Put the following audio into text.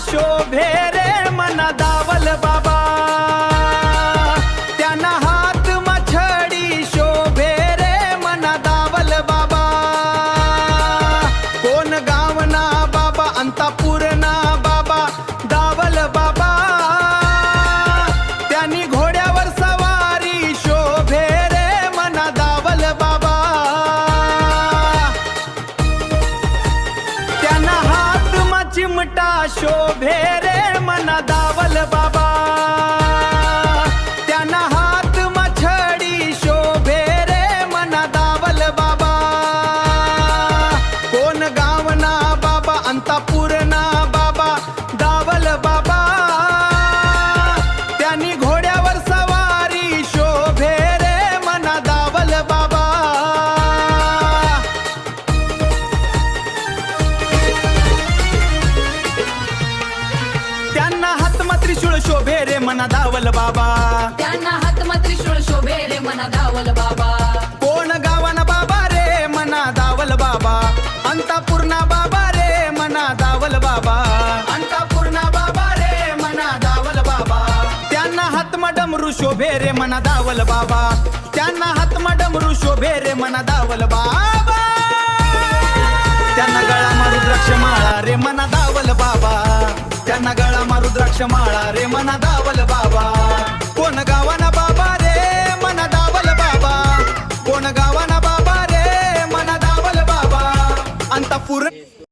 शोभे रे मना दावल बाबा, त्यांना हात मछडी शोभे रे मना दावल बाबा. कोण गावना बाबा अंतापूरना बाबा दावल बाबा, त्यांनी घोड्यावर सवारी शोभे रे मना दावल बाबा. त्यांना हात चिमटा शोभे रे मना दावल बाबा, त्यांना हात मछडी शोभे रे मना दावल बाबा. कोण गावना बाबा अंतापूरना बाबा दावल बाबा, त्यांनी घोड्यावर सवारी शोभे रे मना दावल बाबा. त्यांना हातमा त्रिशूळ शोभे रे मना दावल बाबा, त्यांना हातमा त्रिशूळ शोभे रे मना दावल बाबा. कोण गावाना बाबा रे मना दावल बाबा, अंतापूर्णा बाबा रे मना दावल बाबा, अंतापूर्णा बाबा रे मना दावल बाबा. त्यांना हातमा डमरू शोभे रे मना दावल बाबा, त्यांना हातमा डमरू शोभे रे मना दावल बाबा. त्यांना गळा मारू द्राक्ष माळा रे मना दावल बाबा, त्यांना गळा मारू द्राक्ष माळा रे मना दावल